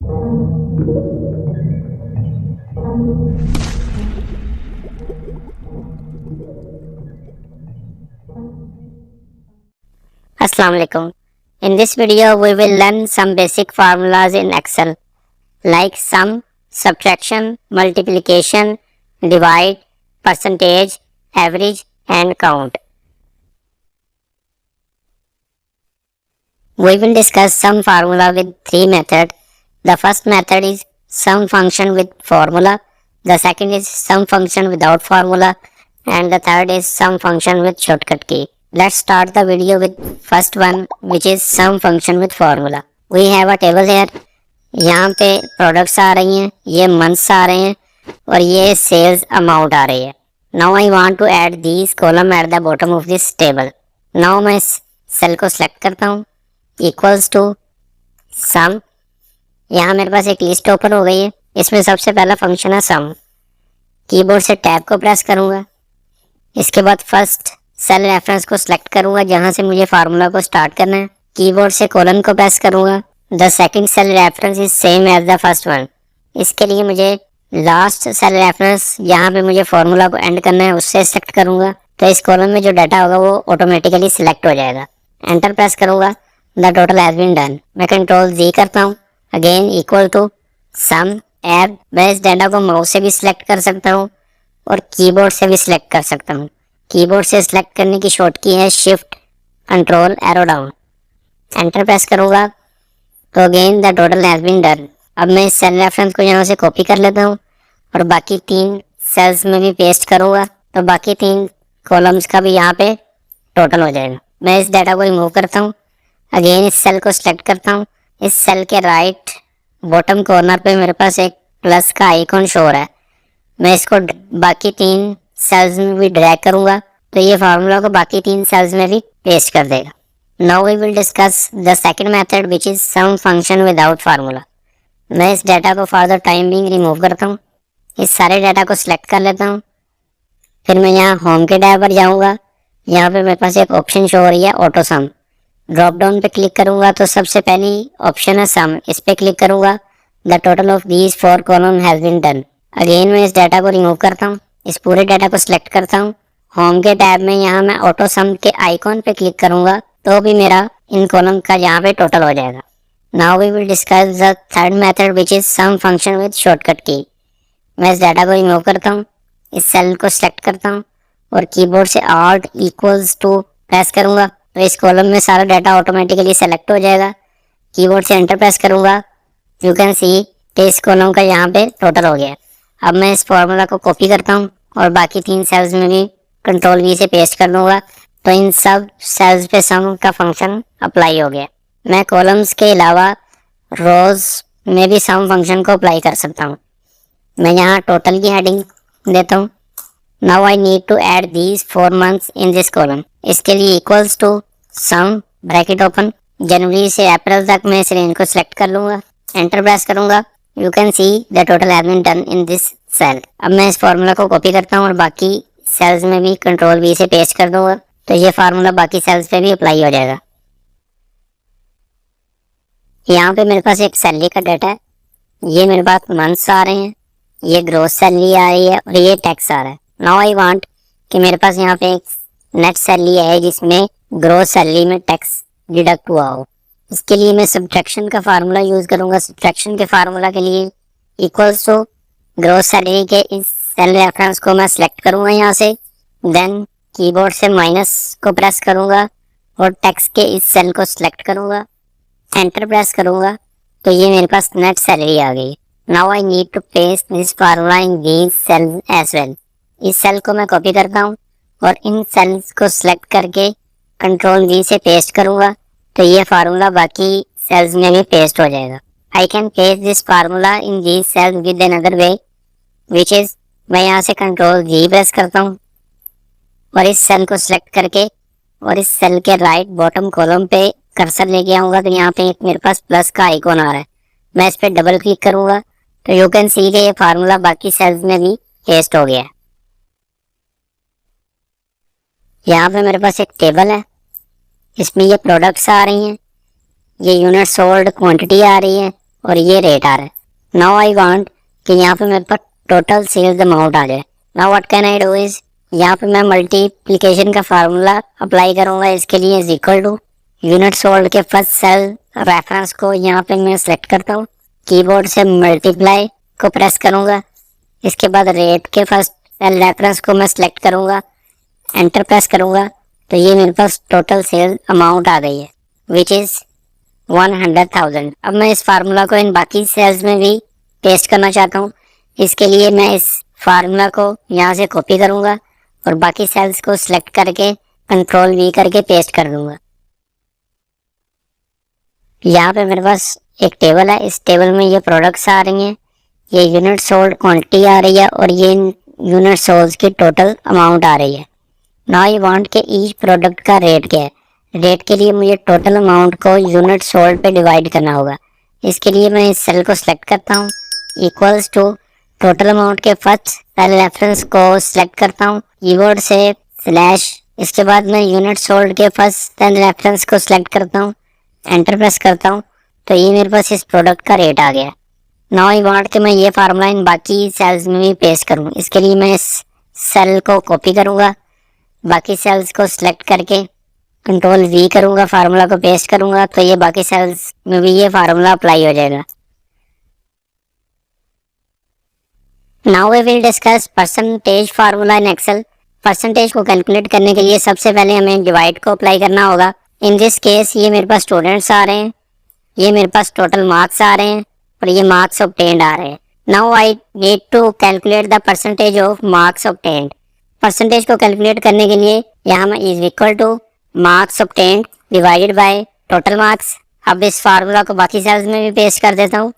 Assalamu alaikum. In this video, we will learn some basic formulas in Excel like sum, subtraction, multiplication, divide, percentage, average, and count. We will discuss sum formula with three methods. The first method is sum function with formula. The second is sum function without formula. And the third is sum function with shortcut key. Let's start the video with first one, which is sum function with formula. We have a table here. यहाँ पे products आ रही हैं, ये months आ रहे हैं और ये sales amount आ रही है. Now I want to add these column at the bottom of this table. नाउ मैं सेल को सिलेक्ट करता हूँ, इक्वल्स टू सम. यहाँ मेरे पास एक लिस्ट ओपन हो गई है. इसमें सबसे पहला फंक्शन है सम. कीबोर्ड से टैब को प्रेस करूँगा. इसके बाद फर्स्ट सेल रेफरेंस को सिलेक्ट करूँगा जहाँ से मुझे फार्मूला को स्टार्ट करना है. कीबोर्ड से कोलन को प्रेस करूँगा. The second cell reference is same as the first one. इसके लिए मुझे लास्ट सेल रेफरेंस जहाँ पे मुझे फार्मूला को एंड करना है उससे सिलेक्ट करूँगा. तो इस कॉलम में जो डाटा होगा वो ऑटोमेटिकली सिलेक्ट हो जाएगा. एंटर प्रेस करूँगा. The total has been done. मैं कंट्रोल जी करता हूँ. Again equal to sum add. मैं इस डाटा को माउस से भी सिलेक्ट कर सकता हूँ और कीबोर्ड से भी सिलेक्ट कर सकता हूँ. कीबोर्ड से सिलेक्ट करने की शॉर्ट की है shift control arrow down. Enter press करूँगा तो again the total has been done. अब मैं इस सेल रेफरेंस को यहाँ से कॉपी कर लेता हूँ और बाकी तीन सेल्स में भी पेस्ट करूँगा तो बाकी तीन कॉलम्स का भी यहाँ पे टोटल हो जाएगा. मैं इस डाटा को रिमूव करता हूँ. अगेन इस सेल को सिलेक्ट करता हूँ. इस सेल के राइट बॉटम कॉर्नर पे मेरे पास एक प्लस का आइकॉन शो हो रहा है. मैं इसको बाकी तीन सेल्स में भी ड्रैग करूँगा तो ये फार्मूला को बाकी तीन सेल्स में भी पेस्ट कर देगा. Now we will discuss the second method which is sum function without formula. मैं इस डाटा को for the time being remove करता हूँ. इस सारे डाटा को सिलेक्ट कर लेता हूँ. फिर मैं यहाँ होम के टैब पर जाऊँगा. यहाँ पे मेरे पास एक ऑप्शन शो हो रही है ऑटो सम. ड्रॉप डाउन पे क्लिक करूँगा तो सबसे पहली ऑप्शन है सम. इस पे क्लिक करूँगा. The total of these four column has been done. Again मैं इस डाटा को रिमूव करता हूँ. इस पूरे डाटा को सिलेक्ट करता हूँ. होम के टैब में यहाँ मैं ऑटो सम के आइकॉन पे क्लिक करूँगा तो भी मेरा इन कॉलम का यहाँ पे टोटल हो जाएगा. Now we will discuss the third method which is sum function with shortcut key. मैं इस डाटा को रिमूव करता हूँ. इस सेल को सिलेक्ट करता हूँ और कीबोर्ड से ऑल्ट इक्वल्स टू प्रेस करूँगा तो इस कॉलम में सारा डाटा ऑटोमेटिकली सेलेक्ट हो जाएगा. कीबोर्ड से एंटर प्रेस करूँगा. यू कैन सी कि इस कॉलम का यहाँ पे टोटल हो गया. अब मैं इस फॉर्मूला को कॉपी करता हूँ और बाकी तीन सेल्स में भी कंट्रोल वी से पेस्ट कर दूंगा तो इन सब सेल्स पे सम का फंक्शन अप्लाई हो गया. मैं कॉलम्स के अलावा रोज में भी सम फंक्शन को अप्लाई कर सकता हूँ. मैं यहाँ टोटल की हेडिंग देता हूँ. Now I need to add these 4 months in this column. इसके लिए equals to sum bracket open. जनवरी से अप्रैल तक मैं इस रेंज को सिलेक्ट कर लूँगा. एंटर प्रेस करूँगा. You can see the total has been done in this cell. अब मैं इस फार्मूला को कॉपी करता हूँ और बाकी सेल्स में भी कंट्रोल वी से पेस्ट कर दूंगा तो ये फार्मूला बाकी सेल्स पे भी अप्लाई हो जाएगा. यहाँ पे मेरे पास एक सैलरी का डाटा है. ये मेरे पास मंथ्स आ रहे हैं, ये ग्रोस सैलरी आ रही है और ये टैक्स आ रहा है. नाउ आई वांट कि मेरे पास यहाँ पे एक नेट सैलरी है जिसमें ग्रोस सैलरी में टैक्स डिडक्ट हुआ हो. इसके लिए मैं सब्ट्रैक्शन का फार्मूला यूज करूंगा. सब्ट्रैक्शन के फार्मूला के लिए इक्वल्स टू ग्रोस सैलरी के इस सेल रेफरेंस को मैं सिलेक्ट करूंगा यहाँ से. देन कीबोर्ड से माइनस को प्रेस करूंगा और टैक्स के इस सेल को सिलेक्ट करूंगा. एंटर प्रेस करूंगा तो ये मेरे पास नेट सैलरी आ गई. Now I need to paste this formula in these cells as well. इस सेल को मैं कॉपी करता हूँ और इन सेल्स को सिलेक्ट करके कंट्रोल वी से पेस्ट करूंगा तो ये फार्मूला बाकी सेल्स में भी पेस्ट हो जाएगा. I can paste this formula in these sales with another way which is, मैं यहाँ से कंट्रोल जी प्रेस करता हूँ और इस सेल को सिलेक्ट करके और इस सेल के राइट बॉटम कॉलम पे कर्सर लेके आऊँगा तो यहाँ पे एक मेरे पास प्लस का आइकॉन आ रहा है. मैं इस पर डबल क्लिक करूँगा तो यू कैन सी कि ये फार्मूला बाकी सेल्स में भी पेस्ट हो गया है. यहाँ पे मेरे पास एक टेबल है. इसमें ये प्रोडक्ट्स आ रही हैं, ये यूनिट सोल्ड क्वांटिटी आ रही है और ये रेट आ रहा है। नाउ आई वांट कि यहाँ पे मेरे पास टोटल सेल्स अमाउंट आ जाए। Now what can I do is, यहाँ पे मैं मल्टीप्लिकेशन का फार्मूला अप्लाई करूंगा। इसके लिए is equal to unit sold के फर्स्ट सेल रेफरेंस को यहाँ पे मैं सिलेक्ट करता हूँ, कीबोर्ड से मल्टीप्लाई को प्रेस करूंगा। इसके बाद रेट के फर्स्ट सेल रेफरेंस को मैं सिलेक्ट करूंगा, एंटर प्रेस करूंगा, तो ये मेरे पास टोटल सेल अमाउंट आ गई है विच इज 100,000। अब मैं इस फार्मूला को इन बाकी सेल्स में भी पेस्ट करना चाहता हूँ। इसके लिए मैं इस फार्मूला को यहाँ से कॉपी करूंगा और बाकी सेल्स को सिलेक्ट करके कंट्रोल वी करके पेस्ट कर दूंगा। यहाँ पे मेरे पास एक टेबल है, इस टेबल में ये प्रोडक्ट्स आ रही हैं, ये यूनिट सोल्ड क्वांटिटी आ रही है और ये यूनिट सोल्ड की टोटल अमाउंट आ रही है। नाउ आई वांट के ईच प्रोडक्ट का रेट क्या है। रेट के लिए मुझे टोटल अमाउंट को यूनिट सोल्ड पे डिवाइड करना होगा। इसके लिए मैं इस सेल को सिलेक्ट करता हूँ, इक्वल्स टू टोटल अमाउंट के फर्स्ट सेल रेफरेंस को सिलेक्ट करता हूँ कीबोर्ड से स्लैश। इसके बाद मैं यूनिट सोल्ड के फर्स्ट सेल रेफरेंस को सिलेक्ट करता हूँ, एंटर प्रेस करता हूँ, तो ये मेरे पास इस प्रोडक्ट का रेट आ गया। नाउ आई वांट कि मैं ये फार्मूला इन बाकी सेल्स में भी पेस्ट करूँ। इसके लिए मैं इस सेल को कॉपी करूँगा, बाकी सेल्स को सिलेक्ट करके कंट्रोल वी करूँगा, फार्मूला को पेस्ट करूँगा, तो ये बाकी सेल्स में भी ये फार्मूला अप्लाई हो जाएगा। Now we will discuss percentage formula in Excel. Percentage को कैलकुलेट करने के लिए सबसे पहले हमें डिवाइड को अप्लाई करना होगा। इन दिस केस ये मेरे पास स्टूडेंट्स आ रहे हैं, ये मेरे पास टोटल मार्क्स आ रहे हैं और ये मार्क्स ऑब्टेन्ड आ रहे हैं। Now I need to calculate the percentage of marks obtained. Percentage को कैलकुलेट करने के लिए यहाँ मैं is equal to marks obtained divided by total marks. अब इस फार्मूला को बाकी सेल्स में भी पेस्ट कर देता हूँ,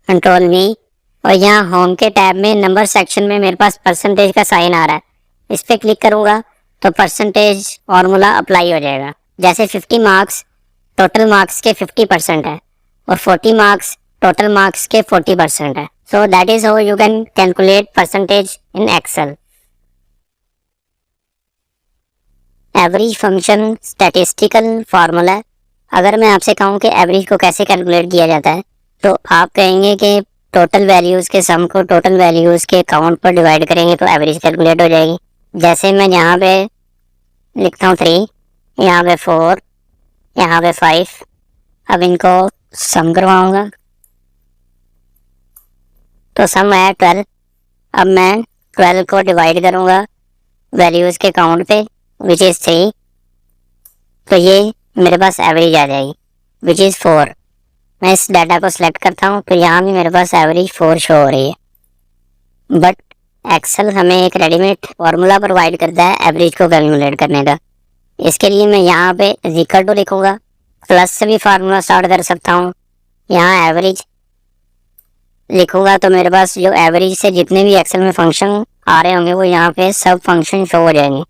कंट्रोल वी, और यहाँ होम के टैब में नंबर सेक्शन में मेरे पास परसेंटेज का साइन आ रहा है, इस पर क्लिक करूँगा तो परसेंटेज फार्मूला अप्लाई हो जाएगा। जैसे 50 मार्क्स टोटल मार्क्स के 50% है और 40 मार्क्स टोटल मार्क्स के 40% है। So that is how you can calculate percentage in Excel. Average function statistical formula. अगर मैं आपसे कहूँ कि एवरेज को कैसे कैलकुलेट किया जाता है, तो आप कहेंगे कि टोटल वैल्यूज़ के सम को टोटल वैल्यूज़ के काउंट पर डिवाइड करेंगे तो एवरेज कैलकुलेट हो जाएगी। जैसे मैं यहाँ पे लिखता हूँ 3, यहाँ पे 4, यहाँ पे 5। अब इनको सम करवाऊंगा तो सम आया 12। अब मैं 12 को डिवाइड करूँगा वैल्यूज़ के काउंट पे विच इज़ 3, तो ये मेरे पास एवरेज आ जाएगी विच इज़ 4। मैं इस डाटा को सिलेक्ट करता हूँ तो यहाँ भी मेरे पास एवरेज 4 शो हो रही है। बट एक्सेल हमें एक रेडीमेड फार्मूला प्रोवाइड करता है एवरेज को कैलकुलेट करने का। इसके लिए मैं यहाँ पे इक्वल टू लिखूँगा, प्लस से भी फार्मूला स्टार्ट कर सकता हूँ। यहाँ एवरेज लिखूँगा तो मेरे पास जो एवरेज से जितने भी एक्सेल में फंक्शन आ रहे होंगे वो यहाँ पे सब फंक्शन शो हो जाएंगे।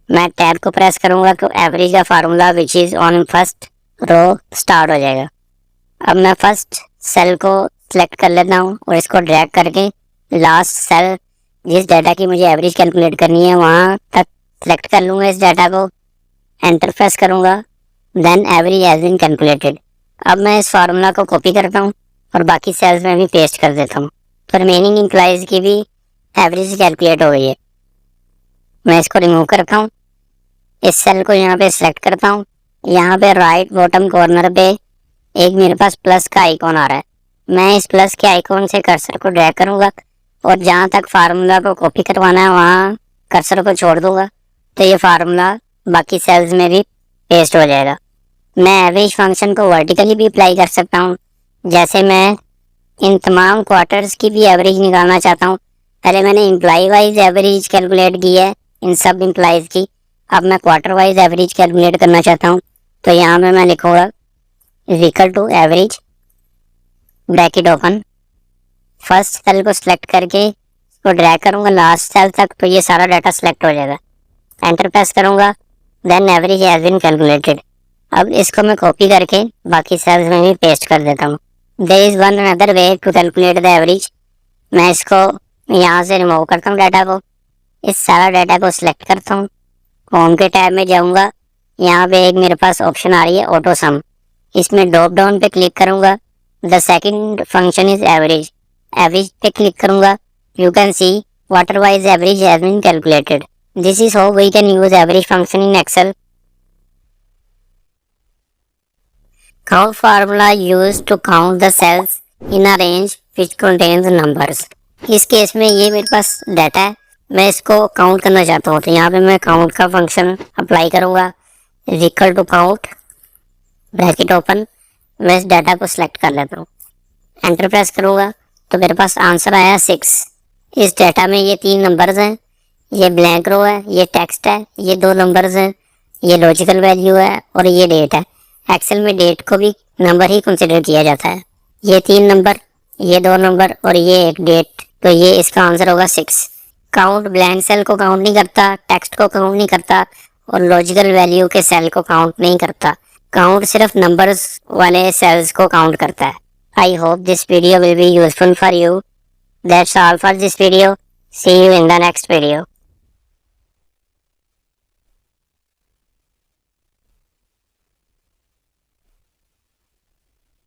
मैं टैब को प्रेस करूँगा तो एवरेज का formula which is on first row start हो जाएगा। अब मैं फर्स्ट सेल को सिलेक्ट कर लेता हूँ और इसको ड्रैग करके लास्ट सेल जिस डाटा की मुझे एवरेज कैलकुलेट करनी है वहाँ तक सिलेक्ट कर लूँगा इस डाटा को, एंटर प्रेस करूँगा, then average has been calculated. अब मैं इस फार्मूला को कॉपी करता हूँ और बाकी सेल्स में भी पेस्ट कर देता हूँ, तो रिमेनिंग एम्प्लॉइज़ की भी एवरेज कैलकुलेट हो गई है। मैं इसको रिमूव करता हूँ, इस सेल को यहाँ पे सिलेक्ट करता हूँ, यहाँ पे राइट बॉटम कॉर्नर पे एक मेरे पास प्लस का आइकॉन आ रहा है। मैं इस प्लस के आइकॉन से कर्सर को ड्रैग करूँगा और जहाँ तक फार्मूला को कॉपी करवाना है वहाँ कर्सर को छोड़ दूँगा, तो ये फार्मूला बाकी सेल्स में भी पेस्ट हो जाएगा। मैं एवरेज फंक्शन को वर्टिकली भी अप्लाई कर सकता हूँ। जैसे मैं इन तमाम क्वार्टर्स की भी एवरेज निकालना चाहता हूँ। पहले मैंने एम्प्लॉय वाइज एवरेज कैलकुलेट की है इन सब एम्प्लॉयज़ की, अब मैं क्वार्टर वाइज एवरेज कैलकुलेट करना चाहता हूँ। तो यहाँ पे मैं लिखूँगा is equal to average bracket open, first cell को सिलेक्ट करके इसको ड्रैग करूँगा लास्ट सेल तक, तो ये सारा डाटा सिलेक्ट हो जाएगा। एंटर प्रेस करूँगा, then average has been calculated. अब इसको मैं कॉपी करके बाकी सेल्स में भी पेस्ट कर देता हूँ। There is one another way to calculate the average. मैं इसको यहाँ से रिमूव करता हूँ डाटा को, इस सारा डाटा को सिलेक्ट करता हूँ, होम के टैब में जाऊँगा, यहाँ पे एक मेरे पास ऑप्शन आ रही है ऑटो सम, इसमें ड्रॉप डाउन पे क्लिक करूँगा, the second function is average. Average पे क्लिक करूंगा, you can see water wise average has been calculated. This is how we can use average function in Excel. Count formula used to count the cells in a range which contains numbers। इस case में ये मेरे पास data है, मैं इसको count करना चाहता हूँ, तो यहाँ पे मैं काउंट का फंक्शन अप्लाई करूँगा। Is equal to count, bracket open, मैं इस डाटा को सिलेक्ट कर लेता हूँ, एंटर प्रेस करूँगा तो मेरे पास आंसर आया 6। इस डाटा में ये 3 नंबर्स हैं, ये ब्लैंक रो है, ये टेक्स्ट है, ये 2 नंबर्स हैं, ये लॉजिकल वैल्यू है और ये डेट है। एक्सेल में डेट को भी नंबर ही कंसिडर किया जाता है। ये 3 नंबर, ये 2 नंबर और ये एक डेट, तो ये इसका आंसर होगा 6। काउंट ब्लैंक सेल को काउंट नहीं करता, टेक्स्ट को काउंट नहीं करता और लॉजिकल वैल्यू के सेल को काउंट नहीं करता। काउंट सिर्फ नंबर्स वाले सेल्स को काउंट करता है। I hope this video will be useful for you. That's all for this video. See you in the next video.